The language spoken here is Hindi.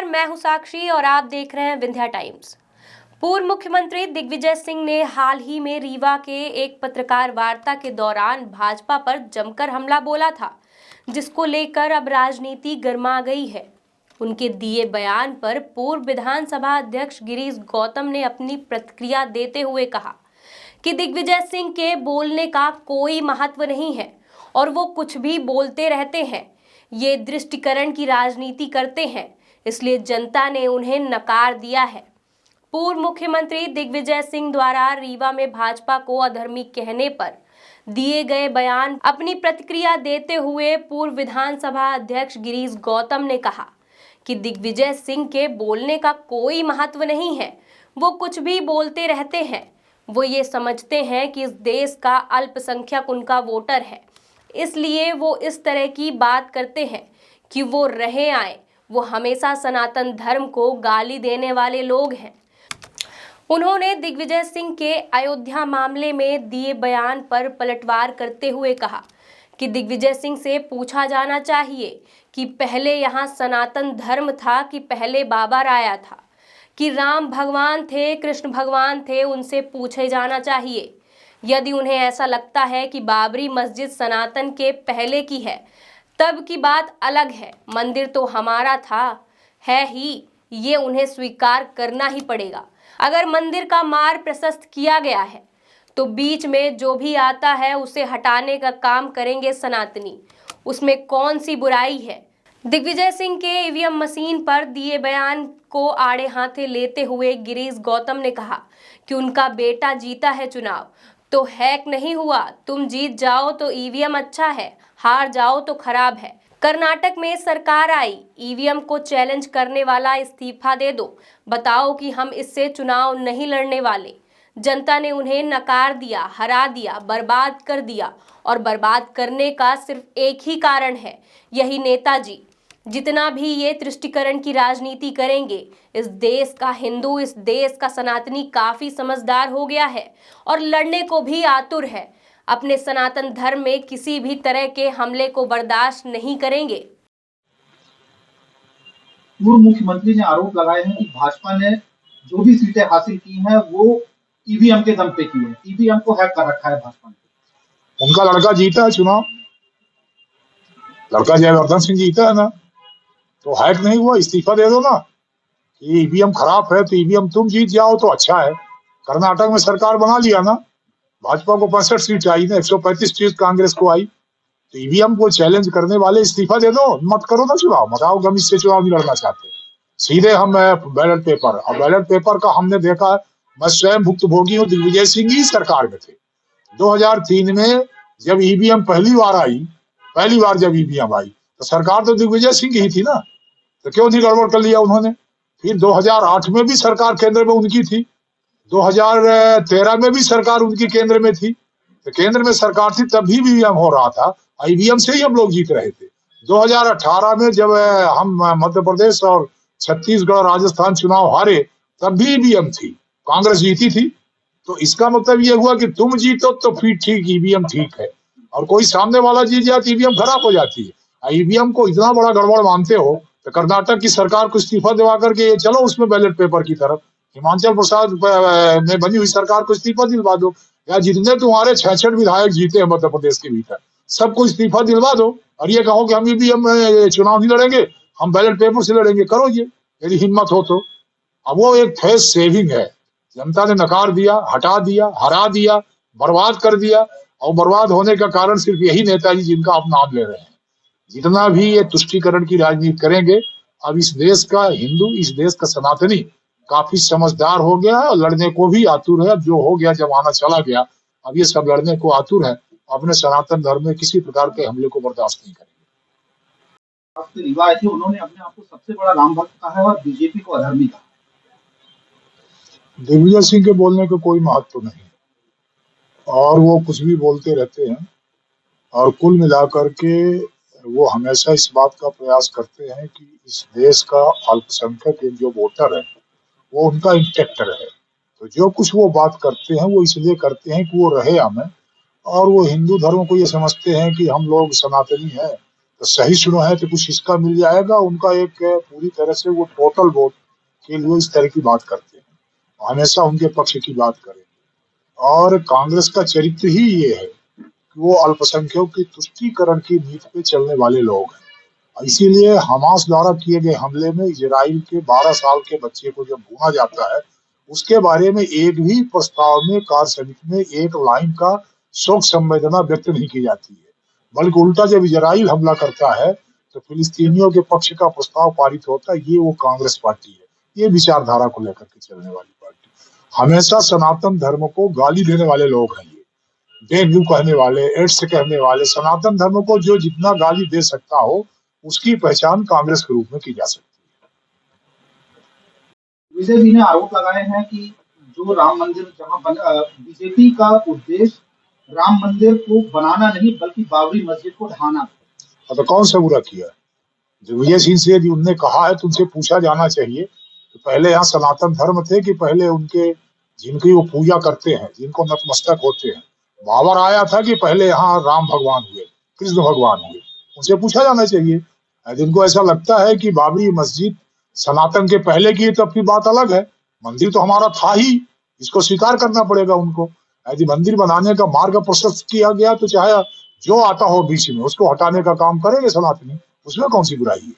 मैं हूं साक्षी और आप देख रहे हैं विंध्या टाइम्स। पूर्व मुख्यमंत्री दिग्विजय सिंह ने हाल ही में रीवा के एक पत्रकार वार्ता के दौरान भाजपा पर जमकर हमला बोला था, जिसको लेकर अब राजनीति गर्मा गई है। उनके दिए बयान पर पूर्व विधानसभा अध्यक्ष गिरीश गौतम ने अपनी प्रतिक्रिया देते हुए कहा कि दिग्विजय सिंह के बोलने का कोई महत्व नहीं है और वो कुछ भी बोलते रहते हैं। ये दृष्टिकरण की राजनीति करते हैं, इसलिए जनता ने उन्हें नकार दिया है। पूर्व मुख्यमंत्री दिग्विजय सिंह द्वारा रीवा में भाजपा को अधर्मी कहने पर दिए गए बयान अपनी प्रतिक्रिया देते हुए पूर्व विधानसभा अध्यक्ष गिरीश गौतम ने कहा कि दिग्विजय सिंह के बोलने का कोई महत्व नहीं है, वो कुछ भी बोलते रहते हैं। वो ये समझते हैं कि इस देश का अल्पसंख्यक उनका वोटर है, इसलिए वो इस तरह की बात करते हैं कि वो रहे आए। वो हमेशा सनातन धर्म को गाली देने वाले लोग हैं। उन्होंने दिग्विजय सिंह के अयोध्या मामले में दिए बयान पर पलटवार करते हुए कहा कि दिग्विजय सिंह से पूछा जाना चाहिए कि पहले यहाँ सनातन धर्म था कि पहले बाबा राया था, कि राम भगवान थे, कृष्ण भगवान थे, उनसे पूछे जाना चाहिए। यदि उन्हें ऐसा लगता है कि बाबरी मस्जिद सनातन के पहले की है, तब की बात अलग है। मंदिर तो हमारा था, है ही, ये उन्हें स्वीकार करना ही पड़ेगा। अगर मंदिर का मार्ग प्रशस्त किया गया है तो बीच में जो भी आता है उसे हटाने का काम करेंगे सनातनी, उसमें कौन सी बुराई है। दिग्विजय सिंह के ईवीएम मशीन पर दिए बयान को आड़े हाथे लेते हुए गिरीश गौतम ने कहा कि उनका बेटा जीता है चुनाव तो हैक नहीं हुआ। तुम जीत जाओ तो ईवीएम अच्छा है, हार जाओ तो खराब है। कर्नाटक में सरकार आई, ईवीएम को चैलेंज करने वाला इस्तीफा दे दो, बताओ कि हम इससे चुनाव नहीं लड़ने वाले। जनता ने उन्हें नकार दिया, हरा दिया, बर्बाद कर दिया और बर्बाद करने का सिर्फ एक ही कारण है, यही नेताजी। जितना भी ये तुष्टीकरण की राजनीति करेंगे, इस देश का हिंदू, इस देश का सनातनी काफी समझदार हो गया है और लड़ने को भी आतुर है। अपने सनातन धर्म में किसी भी तरह के हमले को बर्दाश्त नहीं करेंगे। पूर्व मुख्यमंत्री ने आरोप लगाए हैं कि भाजपा ने जो भी सीटें हासिल की हैं वो ईवीएम के दम पे की है, ईवीएम को हैक कर रखा है भाजपा ने। उनका लड़का जीता है चुनाव, लड़का जयवर्धन सिंह जीता है ना, तो हैक नहीं हुआ, इस्तीफा दे दो ना। ईवीएम खराब है तो ईवीएम तुम जीत जाओ तो अच्छा है। कर्नाटक में सरकार बना लिया ना, भाजपा को 65 सीट आई ना, 135 सीट कांग्रेस को आई। तो ईवीएम को चैलेंज करने वाले इस्तीफा दे दो, मत करो ना चुनाव, बताओ कि हम इससे चुनाव नहीं लड़ना चाहते। सीधे हम बैलेट पेपर, और बैलेट पेपर का हमने देखा, मैं स्वयं भुक्तभोगी हूँ, दिग्विजय सिंह ही सरकार में थे। 2003 में जब ईवीएम पहली बार जब ईवीएम आई तो सरकार तो दिग्विजय सिंह की ही थी ना, तो क्यों नहीं गड़बड़ कर लिया उन्होंने। फिर 2008 में भी सरकार केंद्र में उनकी थी, 2013 में भी सरकार उनकी केंद्र में थी, तो केंद्र में सरकार थी तब भी ईवीएम हो रहा था, ईवीएम से ही हम लोग जीत रहे थे। 2018 में जब हम मध्य प्रदेश और छत्तीसगढ़ राजस्थान चुनाव हारे तब भी ईवीएम थी, कांग्रेस जीती थी। तो इसका मतलब ये हुआ कि तुम जीतो तो फिर ठीक, ईवीएम ठीक है, और कोई सामने वाला जीत जाए तो ईवीएम खराब हो जाती है। ईवीएम को इतना बड़ा गड़बड़ मानते हो तो कर्नाटक की सरकार को इस्तीफा दिवा करके चलो उसमें बैलेट पेपर की तरफ, हिमाचल प्रसाद में बनी हुई सरकार को इस्तीफा दिलवा दो, या जितने तुम्हारे 66 विधायक जीते हैं मध्य प्रदेश के भीतर सबको इस्तीफा दिलवा दो, और ये कहो कि हम ईवीएम चुनाव नहीं लड़ेंगे, हम बैलेट पेपर से लड़ेंगे। करो ये, यदि हिम्मत हो तो। अब वो एक फेस सेविंग है, जनता ने नकार दिया, हटा दिया, हरा दिया, बर्बाद कर दिया, और बर्बाद होने का कारण सिर्फ यही नेताजी जिनका आप नाम ले रहे हैं। जितना भी ये तुष्टीकरण की राजनीति करेंगे, अब इस देश का हिंदू, इस देश का सनातनी काफी समझदार हो गया है और लड़ने को भी आतुर है। जो हो गया जमाना चला गया, अब ये सब लड़ने को आतुर है, अपने सनातन धर्म में किसी प्रकार के हमले को बर्दाश्त नहीं करेंगे। रीवा थे, उन्होंने अपने आप को सबसे बड़ा राम भक्त कहा है और बीजेपी को अधर्मी कहा। दिग्विजय सिंह के बोलने का कोई महत्व नहीं और वो कुछ भी बोलते रहते हैं, और कुल मिलाकर के वो हमेशा इस बात का प्रयास करते हैं कि इस देश का अल्पसंख्यक जो वोटर है वो उनका इंटेक्ट रहे। तो जो कुछ वो बात करते हैं वो इसलिए करते हैं कि वो रहे हमें, और वो हिंदू धर्म को ये समझते हैं कि हम लोग सनातनी हैं तो सही सुनो है तो कुछ इसका मिल जाएगा। उनका एक पूरी तरह से वो टोटल वोट के लिए इस तरह की बात करते हैं, हमेशा उनके पक्ष की बात करें। और कांग्रेस का चरित्र ही ये है कि वो अल्पसंख्यकों की तुष्टीकरण की नीति पे चलने वाले लोग हैं। इसीलिए हमास द्वारा किए गए हमले में इजराइल के 12 साल के बच्चे को जब भूना जाता है, उसके बारे में एक भी प्रस्ताव में कार्य समिति में एक लाइन का शोक संवेदना व्यक्त नहीं की जाती है, बल्कि उल्टा जब इजराइल हमला करता है तो फिलिस्तीनियों के पक्ष का प्रस्ताव पारित होता है। ये वो कांग्रेस पार्टी है, ये विचारधारा को लेकर के चलने वाली पार्टी। हमेशा सनातन धर्म को गाली देने वाले लोग हैं, ये डेंगू कहने वाले, एड्स कहने वाले। सनातन धर्म को जो जितना गाली दे सकता हो उसकी पहचान कांग्रेस के रूप में की जा सकती है। विजय जी ने आरोप लगाए हैं कि जो राम मंदिर जहां बीजेपी का उद्देश्य राम मंदिर को बनाना नहीं बल्कि बाबरी मस्जिद को ढहाना। तो कौन सा बुरा किया? दिग्विजय सिंह से यदि उनने कहा है तो उनसे पूछा जाना चाहिए तो पहले यहाँ सनातन धर्म थे कि पहले उनके जिनकी वो पूजा करते हैं, जिनको नतमस्तक होते हैं, बाबर आया था कि पहले यहाँ राम भगवान हुए, कृष्ण भगवान हुए? उनसे पूछा जाना चाहिए। जिनको ऐसा लगता है कि बाबरी मस्जिद सनातन के पहले की, तब की बात अलग है। मंदिर तो हमारा था ही, इसको स्वीकार करना पड़ेगा उनको। यदि मंदिर बनाने का मार्ग प्रशस्त किया गया तो चाहे जो आता हो बीच में उसको हटाने का काम करेंगे सनातनी, उसमें कौन सी बुराई है?